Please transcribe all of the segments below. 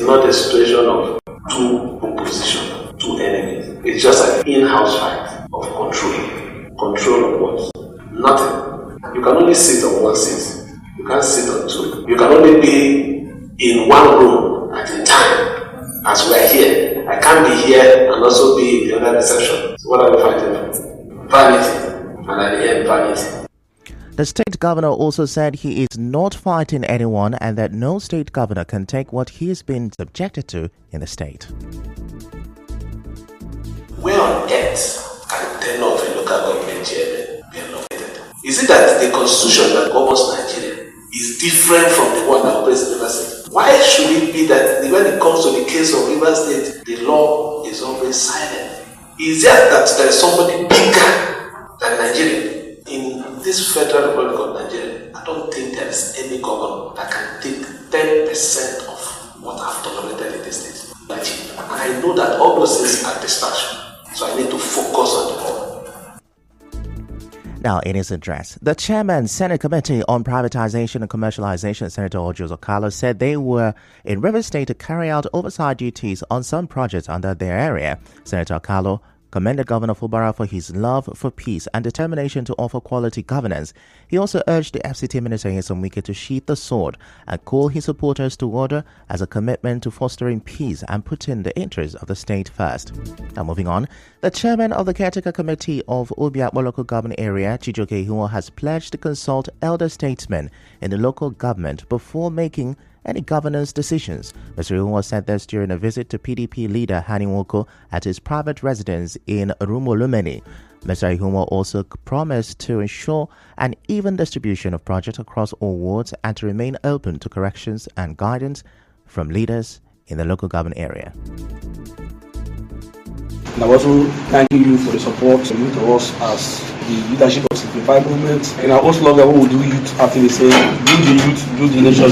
not a situation of two opposition, two enemies. It's just an in-house fight of control. Control of what? Nothing. You can only sit on one seat. You can't sit on two. You can only be in one room at a time. As we are here, I can't be here and also be in the other section. So what are we fighting for? Vanity. And at the end, vanity. The state governor also said he is not fighting anyone and that no state governor can take what he has been subjected to in the state. Where on earth can 10 of a local government chairman be nominated? Is it that the constitution that governs Nigeria is different from the one that operates in Rivers State? Why should it be that when it comes to the case of Rivers State, the law is always silent? Is it that there is somebody bigger than Nigeria? In this Federal Republic of Nigeria, I don't think there is any governor that can take 10% of what I've tolerated in this state. And I know that all those things are distraction. So I need to focus on the goal. Now, in his address, the chairman, Senate Committee on Privatization and Commercialization, Senator Ojo Carlos, said they were in Rivers State to carry out oversight duties on some projects under their area. Senator Carlos commended Governor Fubara for his love for peace and determination to offer quality governance. He also urged the FCT Minister Nyesom Wike to sheath the sword and call his supporters to order as a commitment to fostering peace and putting the interests of the state first. Now moving on, the chairman of the Caretaker Committee of Obiakpo Local Government Area, Chijioke Ihumo, has pledged to consult elder statesmen in the local government before making any governance decisions. Mr. Ihumo said this during a visit to PDP leader Hani Nwoko at his private residence in Rumolumeni. Mr. Ihumo also promised to ensure an even distribution of projects across all wards and to remain open to corrections and guidance from leaders in the local government area. And I'm also thanking you for the support you give to us as the leadership of Simplified Movement. And I also love that when we do youth activities, say, do the youth, do the nation,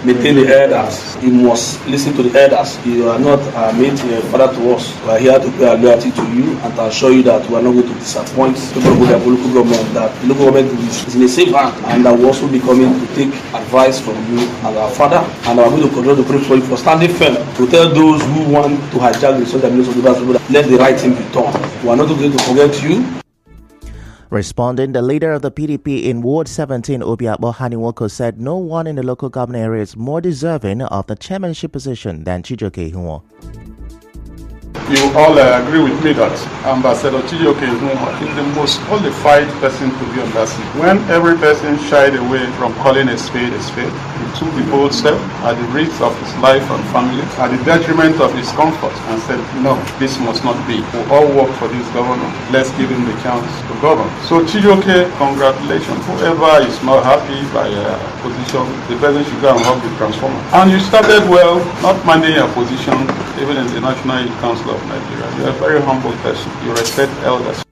maintain the elders. You must listen to the elders. You are not a mate, father to us. We are here to pay our loyalty to you and to assure you that we are not going to disappoint the local government, that the local government is in a safe hand, and that we also be coming to take advice from you as our father. And I'm going to continue to pray for you for standing firm to tell those who want to hijack the social media of the people that let the right thing be done. We are not going to forget you. Responding, the leader of the PDP in Ward 17, Obiakpo, Hani Nwoko, said no one in the local government area is more deserving of the chairmanship position than Chijioke Ihumo. You all agree with me that Ambassador Chijioke Ihumo is the most qualified person to be on that seat. When every person shied away from calling a spade, he took the bold step at the risk of his life and family, at the detriment of his comfort, and said, no, this must not be. We all work for this governor. Let's give him the chance to govern. So Chijioke, congratulations. Whoever is not happy by your position, the person should go and help the transformer. And you started well, not minding your position, even in the National Youth Council of Nigeria. You are a very humble person. You respect elders.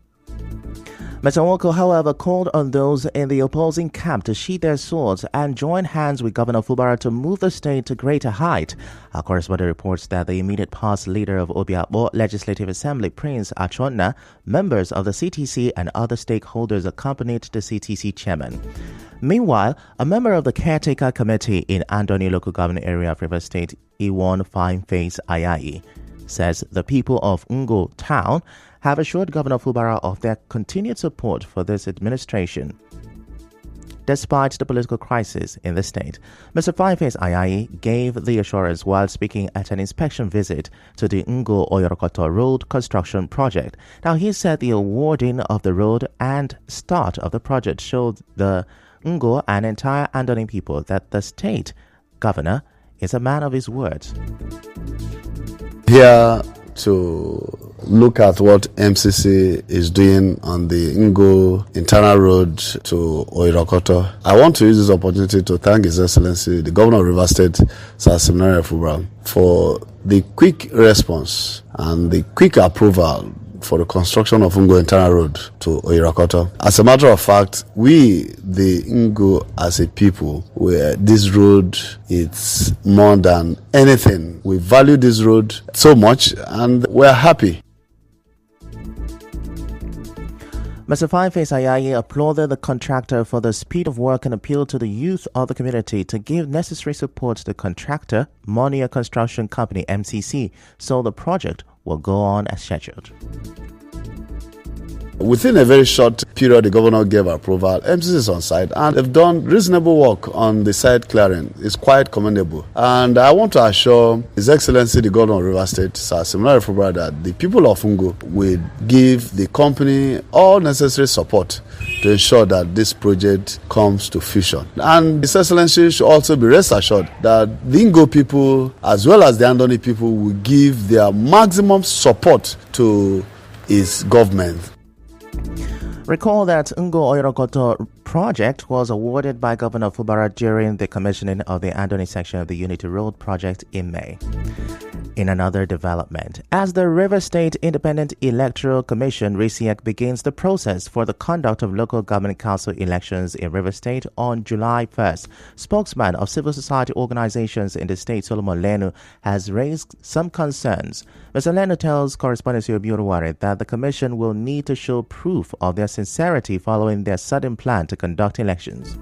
Mr. Nwoko, however, called on those in the opposing camp to sheath their swords and join hands with Governor Fubara to move the state to greater height. Our correspondent reports that the immediate past leader of Obiakpo Legislative Assembly, Prince Achonna, members of the CTC and other stakeholders accompanied the CTC chairman. Meanwhile, a member of the Caretaker Committee in Andoni Local Government Area of Rivers State, Iwon Fineface Ayayi, says the people of Ngo Town have assured Governor Fubara of their continued support for this administration. Despite the political crisis in the state, Mr. Fineface Ayayi gave the assurance while speaking at an inspection visit to the Ngo Oyorokoto Road construction project. Now, he said the awarding of the road and start of the project showed the Ngo and entire Andoni people that the state governor is a man of his words. Here to look at what MCC is doing on the Ngo internal road to Oirokoto. I want to use this opportunity to thank His Excellency, the Governor of Rivers State, Sir Seminary Fubara, for the quick response and the quick approval for the construction of Ngo internal road to Oirokoto. As a matter of fact, we, the Ngo as a people, this road, it's more than anything. We value this road so much and we're happy. Mr. Fireface Ayayi applauded the contractor for the speed of work and appealed to the youth of the community to give necessary support to the contractor, Monia Construction Company MCC, so the project will go on as scheduled. Within a very short period, the governor gave approval. MCC is on site and they've done reasonable work on the site clearing. It's quite commendable. And I want to assure His Excellency the Governor of Rivers State, Sir Simonala Fubara, that the people of Ungo will give the company all necessary support to ensure that this project comes to fruition. And His Excellency should also be rest assured that the Ingo people as well as the Andoni people will give their maximum support to his government. Recall that Ngo Oirokoto project was awarded by Governor Fubara during the commissioning of the Andoni section of the Unity Road project in May. In another development, as the River State Independent Electoral Commission (RISIEC) begins the process for the conduct of local government council elections in River State on July 1st, spokesman of civil society organizations in the state, Solomon Lenu, has raised some concerns. Mr. Lenu tells correspondent Yobiuruware that the commission will need to show proof of their sincerity following their sudden plan to conduct elections.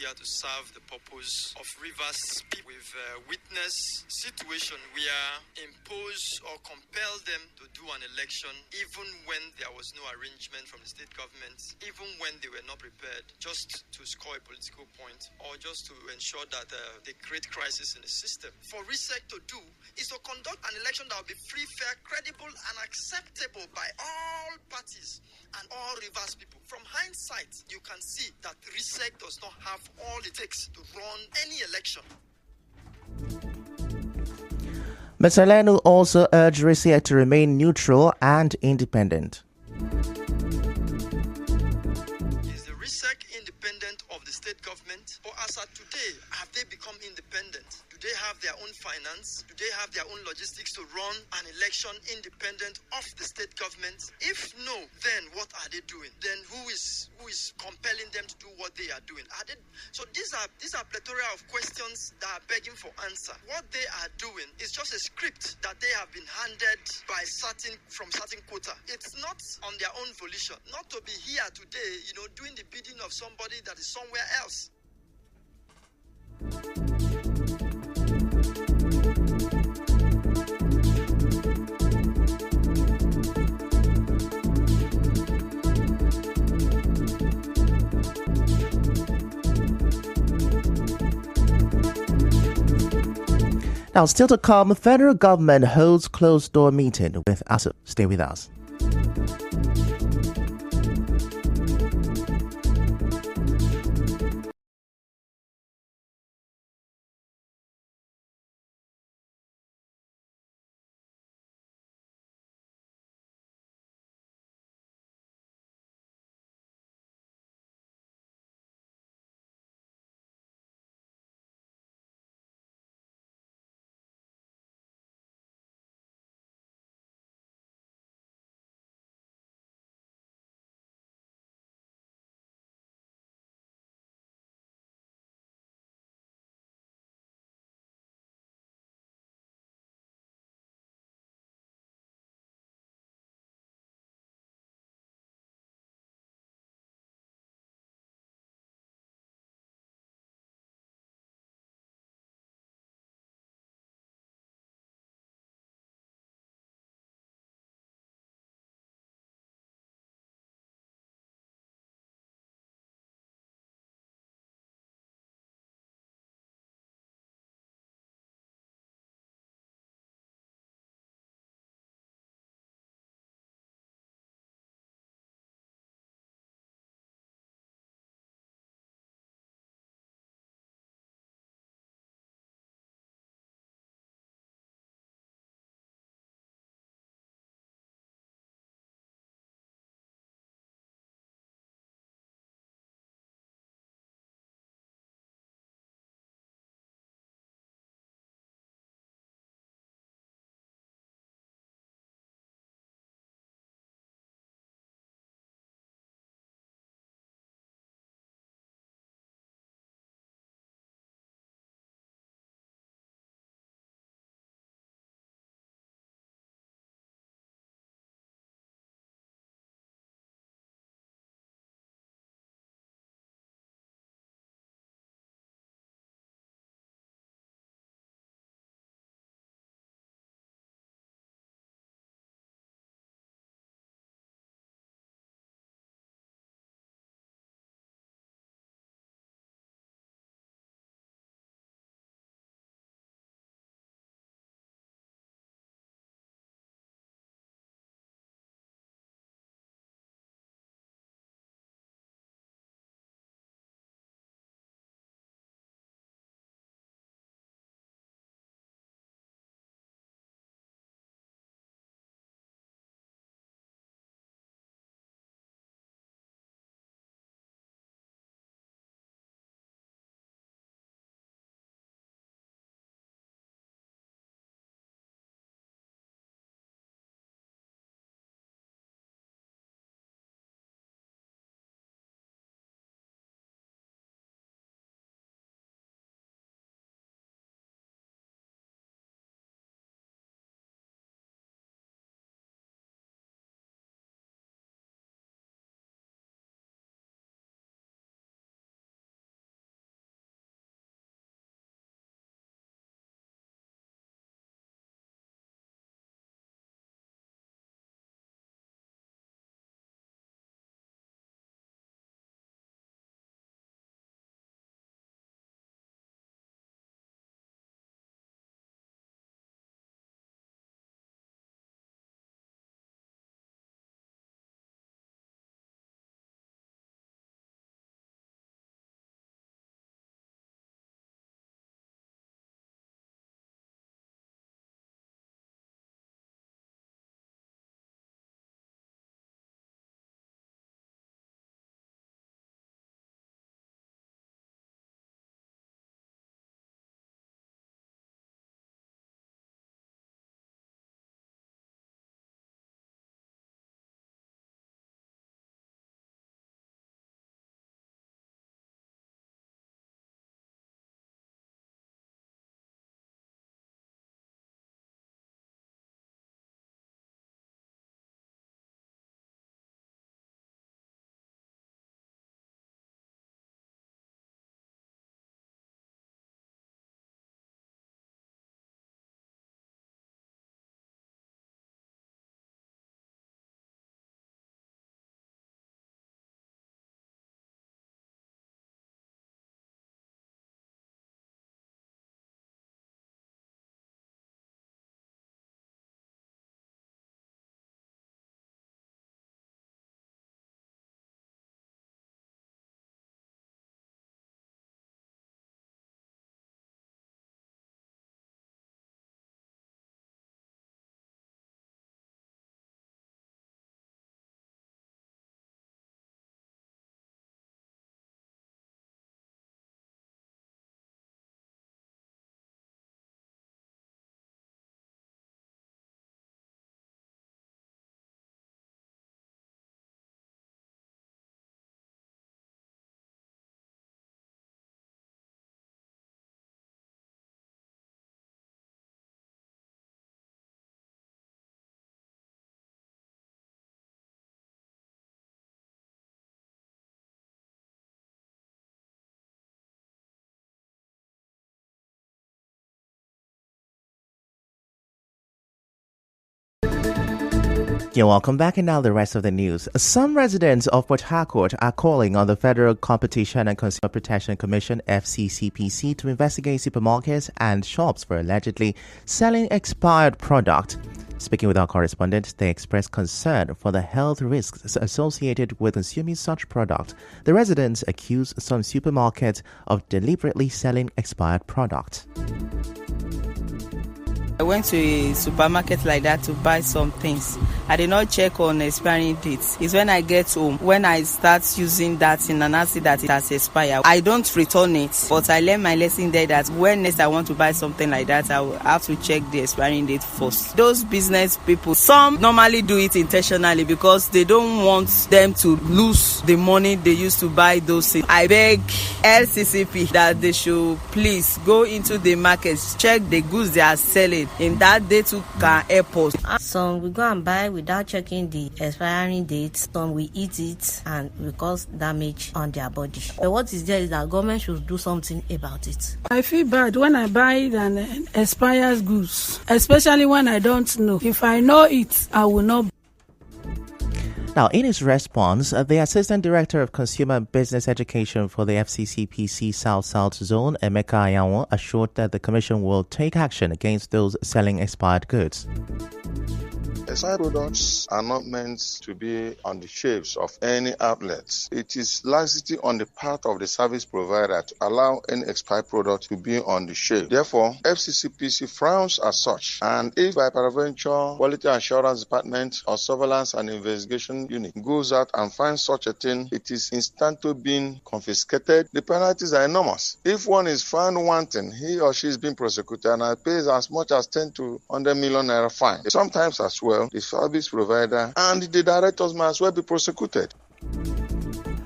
To serve the purpose of Rivers. We've witnessed situation where impose or compel them to do an election even when there was no arrangement from the state government, even when they were not prepared, just to score a political point or just to ensure that they create crisis in the system. For RISEC to do is to conduct an election that will be free, fair, credible and acceptable by all parties and all Rivers people. From hindsight, you can see that RISEC does not have all it takes to run any election. Mr. Lenu also urged RISIEC to remain neutral and independent. Is the RISEC independent of the state government? Or as of today, have they become independent? Do they have their own finance? Do they have their own logistics to run an election independent of the state government? If no, then what are they doing? Then who is compelling them to do what they are doing? So these are plethora of questions that are begging for answer. What they are doing is just a script that they have been handed by certain quota. It's not on their own volition. Not to be here today, doing the bidding of somebody that is somewhere else. Now, still to come, federal government holds closed-door meeting with ASU. Stay with us. You're welcome back, and now the rest of the news. Some residents of Port Harcourt are calling on the Federal Competition and Consumer Protection Commission (FCCPC) to investigate supermarkets and shops for allegedly selling expired product. Speaking with our correspondent, they expressed concern for the health risks associated with consuming such product. The residents accuse some supermarkets of deliberately selling expired product. I went to a supermarket like that to buy some things. I did not check on expiring dates. It's when I get home, when I start using that thing and I see that it has expired. I don't return it, but I learned my lesson there that when next I want to buy something like that, I will have to check the expiring date first. Those business people, some normally do it intentionally because they don't want them to lose the money they used to buy those things. I beg LCCP that they should please go into the markets, check the goods they are selling. In that they too can help us. Some we go and buy without checking the expiring dates. Some we eat it and we cause damage on their body. But what is there is that government should do something about it. I feel bad when I buy an expired goods, especially when I don't know. If I know it, I will not. Now, in his response, the Assistant Director of Consumer Business Education for the FCCPC South Zone, Emeka Ayawo, assured that the Commission will take action against those selling expired goods. Expired products are not meant to be on the shelves of any outlets. It is laxity on the part of the service provider to allow any expired product to be on the shelf. Therefore, FCCPC frowns as such. And if by peradventure, Quality Assurance Department or Surveillance and Investigation Unit goes out and finds such a thing, it is instantly being confiscated. The penalties are enormous. If one is found wanting, he or she is being prosecuted and pays as much as 10 to 100 million naira fine. Sometimes as well, the service provider and the directors might as well be prosecuted.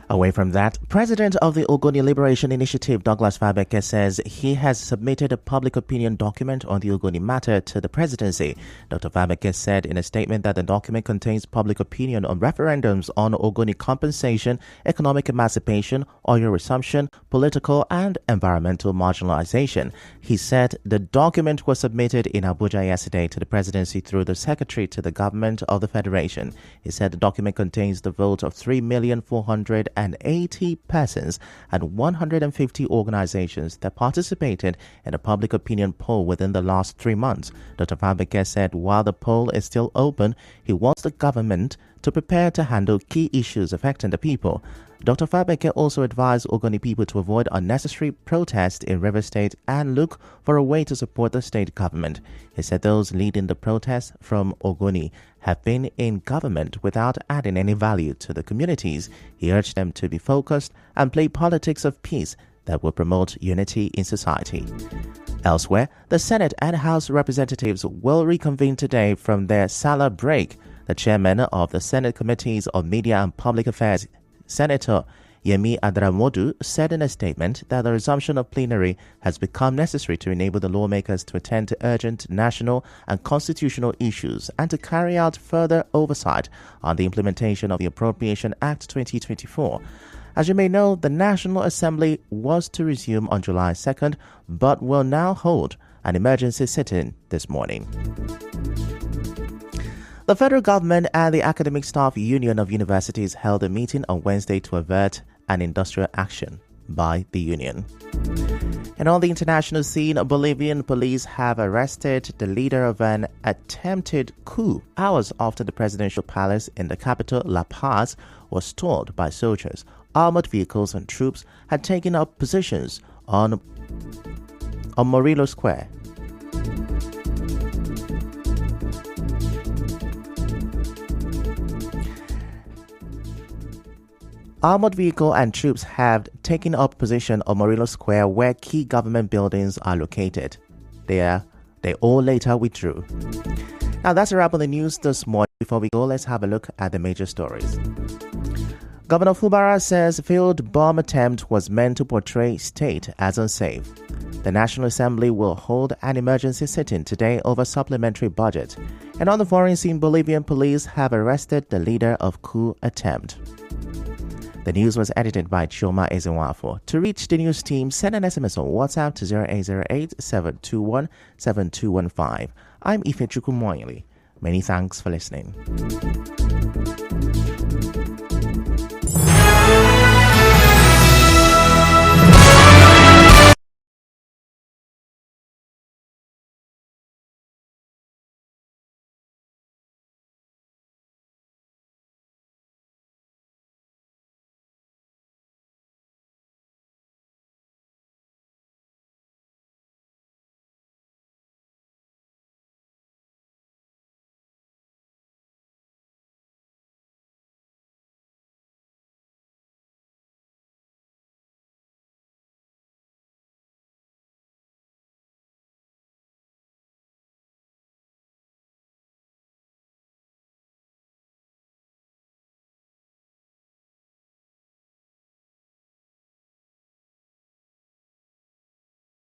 Away from that, President of the Ogoni Liberation Initiative, Douglas Fabeke, says he has submitted a public opinion document on the Ogoni matter to the presidency. Dr. Fabeke said in a statement that the document contains public opinion on referendums on Ogoni compensation, economic emancipation, oil resumption, political and environmental marginalization. He said the document was submitted in Abuja yesterday to the presidency through the secretary to the government of the federation. He said the document contains the vote of 3,480 persons and 150 organizations that participated in a public opinion poll within the last 3 months. Dr. Fabeke said while the poll is still open, he wants the government to prepare to handle key issues affecting the people. Dr. Fabeke also advised Ogoni people to avoid unnecessary protest in River State and look for a way to support the state government. He said those leading the protests from Ogoni have been in government without adding any value to the communities. He urged them to be focused and play politics of peace that will promote unity in society. Elsewhere, the Senate and House representatives will reconvene today from their Salah break. The chairman of the Senate Committees on Media and Public Affairs, Senator Yemi Adramodu, said in a statement that the resumption of plenary has become necessary to enable the lawmakers to attend to urgent national and constitutional issues and to carry out further oversight on the implementation of the Appropriation Act 2024. As you may know, the National Assembly was to resume on July 2nd, but will now hold an emergency sitting this morning. The federal government and the Academic Staff Union of Universities held a meeting on Wednesday to avert an industrial action by the union. And on the international scene, Bolivian police have arrested the leader of an attempted coup hours after the presidential palace in the capital, La Paz, was stormed by soldiers. Armored vehicles and troops had taken up positions on Morillo Square. Armored vehicle and troops have taken up position on Morillo Square where key government buildings are located. They all later withdrew. Now that's a wrap on the news this morning. Before we go, let's have a look at the major stories. Governor Fubara says failed bomb attempt was meant to portray state as unsafe. The National Assembly will hold an emergency sitting today over supplementary budget. And on the foreign scene, Bolivian police have arrested the leader of coup attempt. The news was edited by Chioma Ezenwafo. To reach the news team, send an SMS on WhatsApp to 0808 721 7215. I'm Ifechukwu Moyili. Many thanks for listening.